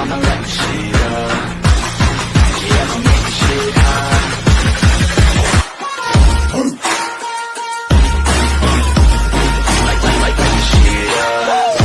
I'ma light the shit up. Yeah, I'ma make the shit hot. Light the shit up.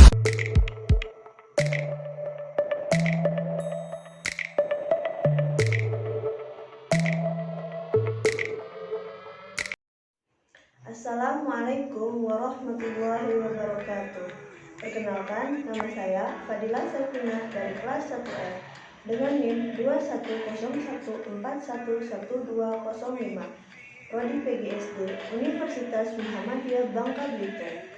Assalamualaikum warahmatullahi wabarakatuh. Perkenalkan, nama saya Fadilah Selvinah dari kelas 1F dengan NIM 21014111205, Prodi PGSD Universitas Muhammadiyah Bangka Belitung.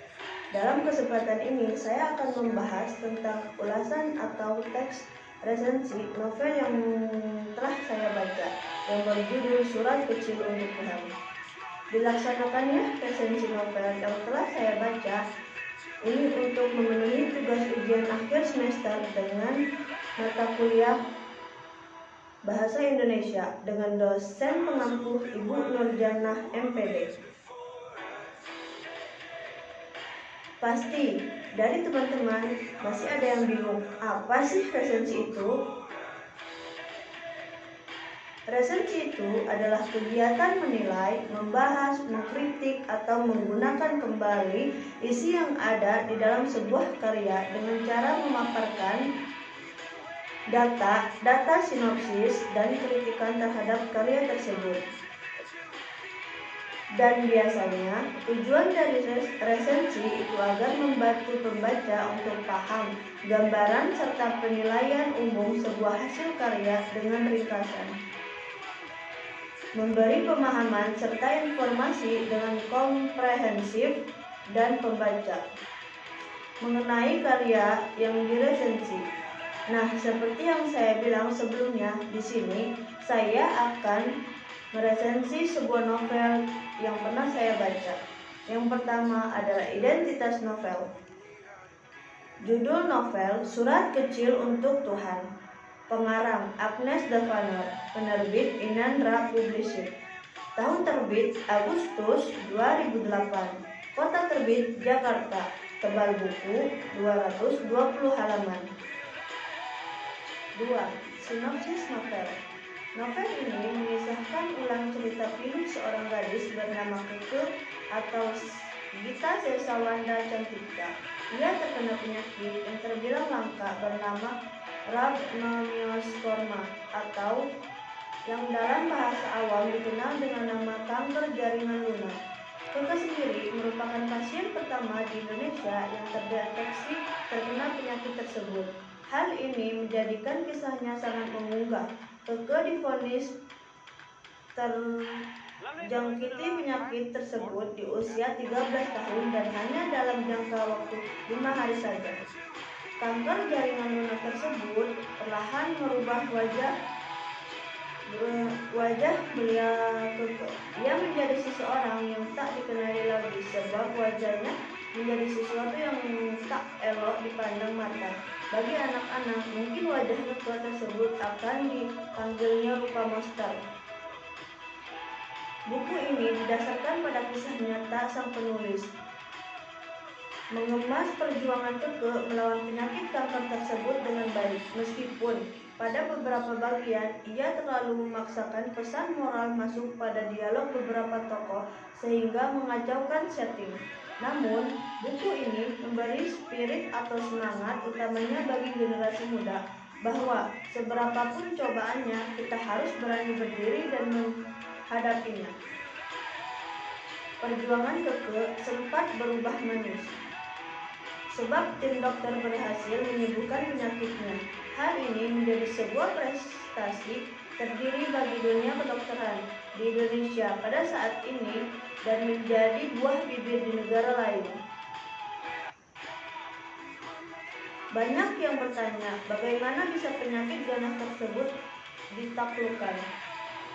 Dalam kesempatan ini saya akan membahas tentang ulasan atau teks resensi novel yang telah saya baca yang berjudul Surat Kecil untuk Tuhan. Dilaksanakannya resensi novel yang telah saya baca ini untuk memenuhi tugas ujian akhir semester dengan mata kuliah Bahasa Indonesia dengan dosen pengampu Ibu Nurjanah MPD. Pasti dari teman-teman masih ada yang bingung, apa sih resensi itu? Resensi itu adalah kegiatan menilai, membahas, mengkritik, atau menggunakan kembali isi yang ada di dalam sebuah karya dengan cara memaparkan data sinopsis, dan kritikan terhadap karya tersebut. Dan biasanya tujuan dari resensi itu agar membantu pembaca untuk paham gambaran serta penilaian umum sebuah hasil karya dengan ringkasan, memberi pemahaman serta informasi dengan komprehensif dan pembaca mengenai karya yang diresensi. Nah, seperti yang saya bilang sebelumnya, di sini saya akan meresensi sebuah novel yang pernah saya baca. Yang pertama adalah Identitas Novel. Judul novel Surat Kecil untuk Tuhan. Pengarang Agnes Davanor, penerbit Inandra Publishing. Tahun terbit Agustus 2008. Kota terbit Jakarta. Tebal buku 220 halaman. 2. Sinopsis novel. Novel ini mengisahkan ulang cerita pilu seorang gadis bernama Keke atau Gita Sesawanda Cantika. Ia terkena penyakit yang terbilang langka bernama Rhabdomyosarcoma atau yang dalam bahasa awam dikenal dengan nama kanker jaringan lunak. Keke sendiri merupakan pasien pertama di Indonesia yang terdeteksi terkena penyakit tersebut. Hal ini menjadikan kisahnya sangat mengunggah. Keke divonis terjangkiti penyakit tersebut di usia 13 tahun dan hanya dalam jangka waktu 5 hari saja. Kanker jaringan lunak tersebut perlahan merubah wajah belia Keke. Ia menjadi seseorang yang tak dikenali lagi sebab wajahnya menjadi sesuatu yang tak elok dipandang mata. Bagi anak-anak, mungkin wajah Keke tersebut akan dipanggilnya rupa monster. Buku ini didasarkan pada kisah nyata sang penulis, mengemas perjuangan Keke melawan penyakit kanker tersebut dengan baik, meskipun pada beberapa bagian ia terlalu memaksakan pesan moral masuk pada dialog beberapa tokoh sehingga mengacaukan setting. Namun, buku ini memberi spirit atau semangat utamanya bagi generasi muda bahwa seberapapun cobaannya kita harus berani berdiri dan menghadapinya. Perjuangan Keke sempat berubah manis sebab tim dokter berhasil menyembuhkan penyakitnya. Hal ini menjadi sebuah prestasi terdiri bagi dunia kedokteran di Indonesia pada saat ini dan menjadi buah bibir di negara lain. Banyak yang bertanya, bagaimana bisa penyakit ganas tersebut ditaklukkan?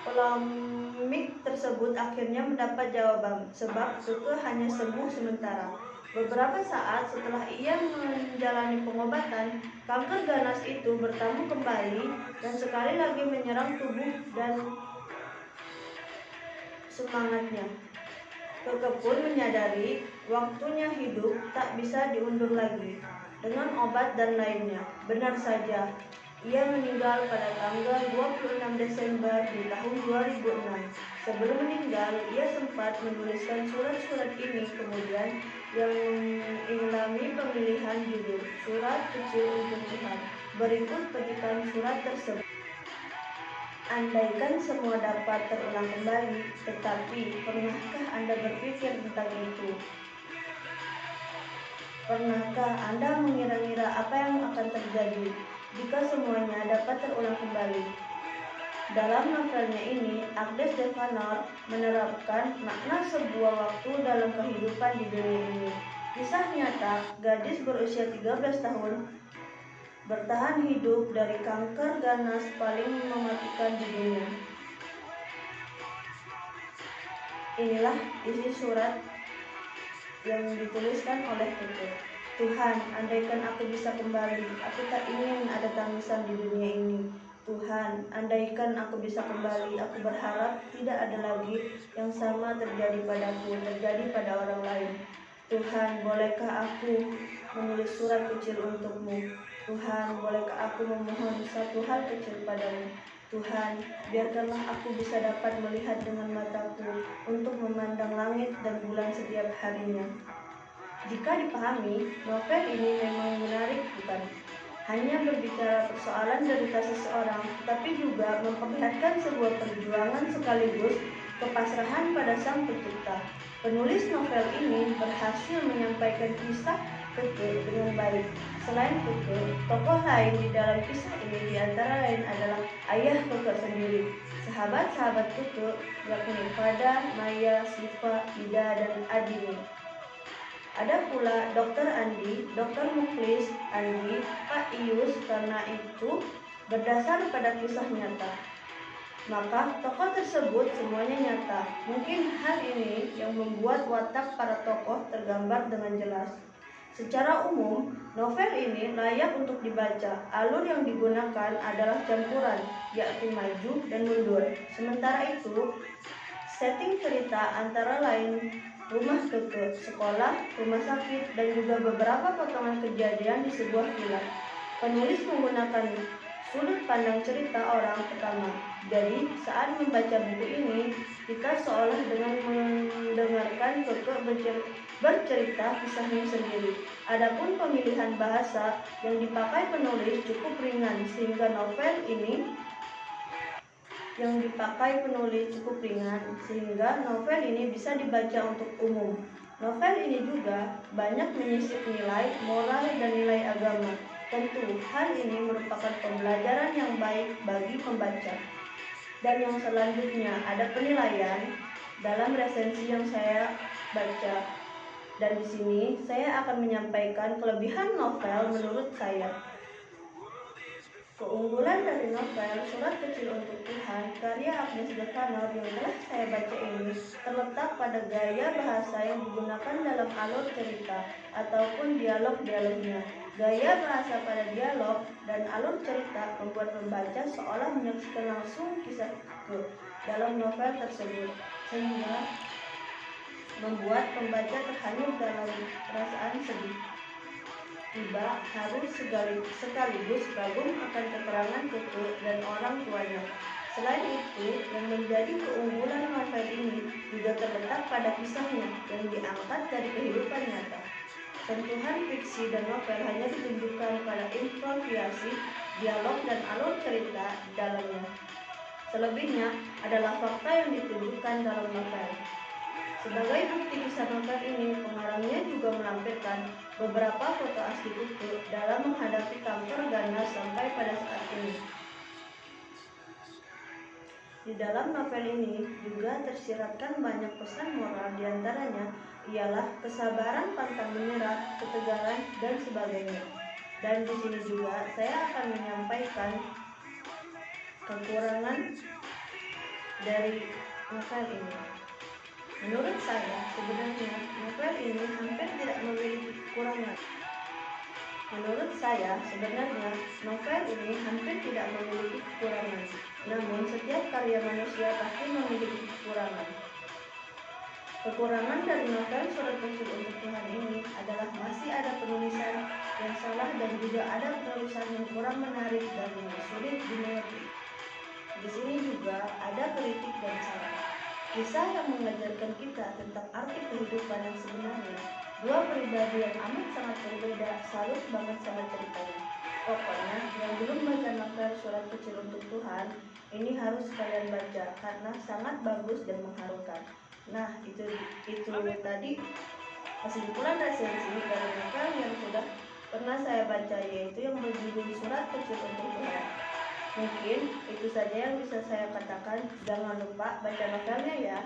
Polemik tersebut akhirnya mendapat jawaban, sebab Keke hanya sembuh sementara. Beberapa saat setelah ia menjalani pengobatan, kanker ganas itu bertemu kembali dan sekali lagi menyerang tubuh dan semangatnya. Keke pun menyadari waktunya hidup tak bisa diundur lagi dengan obat dan lainnya. Benar saja, Ia meninggal pada tanggal 26 Desember di tahun 2006. Sebelum meninggal, ia sempat menuliskan surat-surat ini kemudian yang mengalami pemilihan judul Surat Kecil untuk Tuhan. Berikut petikan surat tersebut. Andaikan semua dapat terulang kembali, tetapi pernahkah Anda berpikir tentang itu? Pernahkah Anda mengira-ngira apa yang akan terjadi jika semuanya dapat terulang kembali? Dalam novelnya ini, Agnes Devanor menerapkan makna sebuah waktu dalam kehidupan di dunia ini. Kisah nyata, gadis berusia 13 tahun bertahan hidup dari kanker ganas paling mematikan di dunia. Inilah isi surat yang dituliskan oleh Keke. Tuhan, andaikan aku bisa kembali, aku tak ingin ada tangisan di dunia ini. Tuhan, andaikan aku bisa kembali, aku berharap tidak ada lagi yang sama terjadi padaku, terjadi pada orang lain. Tuhan, bolehkah aku menulis surat kecil untukmu? Tuhan, bolehkah aku memohon satu hal kecil padamu? Tuhan, biarkanlah aku bisa dapat melihat dengan mataku untuk memandang langit dan bulan setiap harinya. Jika dipahami, novel ini memang menarik, bukan hanya berbicara persoalan derita seseorang, tapi juga memperlihatkan sebuah perjuangan sekaligus kepasrahan pada Sang Pencipta. Penulis novel ini berhasil menyampaikan kisah Keke dengan baik. Selain Keke, tokoh lain di dalam kisah ini diantara lain adalah ayah Keke sendiri, sahabat-sahabat Keke yakni Fada, Maya, Siva, Ida, dan Adini. Ada pula Dr. Andi, Dr. Muklis, Andi, Pak Ius. Karena itu, berdasar pada kisah nyata, maka tokoh tersebut semuanya nyata. Mungkin hal ini yang membuat watak para tokoh tergambar dengan jelas. Secara umum, novel ini layak untuk dibaca. Alur yang digunakan adalah campuran, yakni maju dan mundur. Sementara itu, setting cerita antara lain rumah Keke, sekolah, rumah sakit, dan juga beberapa potongan kejadian di sebuah villa. Penulis menggunakan sudut pandang cerita orang pertama. Jadi, saat membaca buku ini, kita seolah dengan mendengarkan Keke bercerita kisahnya sendiri. Adapun pemilihan bahasa yang dipakai penulis cukup ringan sehingga novel ini bisa dibaca untuk umum. Novel ini juga banyak menyisip nilai moral dan nilai agama. Tentu hal ini merupakan pembelajaran yang baik bagi pembaca. Dan yang selanjutnya ada penilaian dalam resensi yang saya baca. Dan di sini saya akan menyampaikan kelebihan novel menurut saya. Keunggulan dari novel Surat Kecil untuk Tuhan karya Agnes Devanor yang telah saya baca ini terletak pada gaya bahasa yang digunakan dalam alur cerita ataupun dialog-dialognya. Gaya bahasa pada dialog dan alur cerita membuat pembaca seolah menyaksikan langsung kisah Keke dalam novel tersebut, sehingga membuat pembaca terhanyut dalam perasaan sedih, tiba, harus sekaligus kagum akan keterangan Keke dan orang tuanya. Selain itu, yang menjadi keunggulan novel ini juga terletak pada kisahnya yang diangkat dari kehidupan nyata. Sentuhan fiksi dan novel hanya ditunjukkan pada improvisasi, dialog, dan alur cerita di dalamnya. Selebihnya adalah fakta yang ditunjukkan dalam novel. Sebagai bukti kisah novel ini, pengarangnya juga melampirkan beberapa foto asli Keke dalam menghadapi kanker ganas sampai pada saat ini. Di dalam novel ini juga tersiratkan banyak pesan moral, diantaranya ialah kesabaran pantang menyerah, ketegaran, dan sebagainya. Dan di sini juga saya akan menyampaikan kekurangan dari novel ini. Menurut saya, sebenarnya novel ini hampir tidak memiliki kekurangan. Namun, setiap karya manusia pasti memiliki kekurangan. Kekurangan dari novel Surat Kecil untuk Tuhan ini adalah masih ada penulisan yang salah dan juga ada penulisan yang kurang menarik dan sulit dimengerti. Di sini juga ada kritik dan saran. Kisah yang mengajarkan kita tentang arti kehidupan yang sebenarnya. Dua pribadi yang amat sangat berbeda, salut banget sama ceritanya. Pokoknya yang belum baca novel Surat Kecil Untuk Tuhan, ini harus kalian baca karena sangat bagus dan mengharukan. Nah, itu tadi kesimpulan resensi dari novel yang sudah pernah saya baca, yaitu yang berjudul Surat Kecil Untuk Tuhan. Mungkin itu saja yang bisa saya katakan. Jangan lupa baca novelnya ya.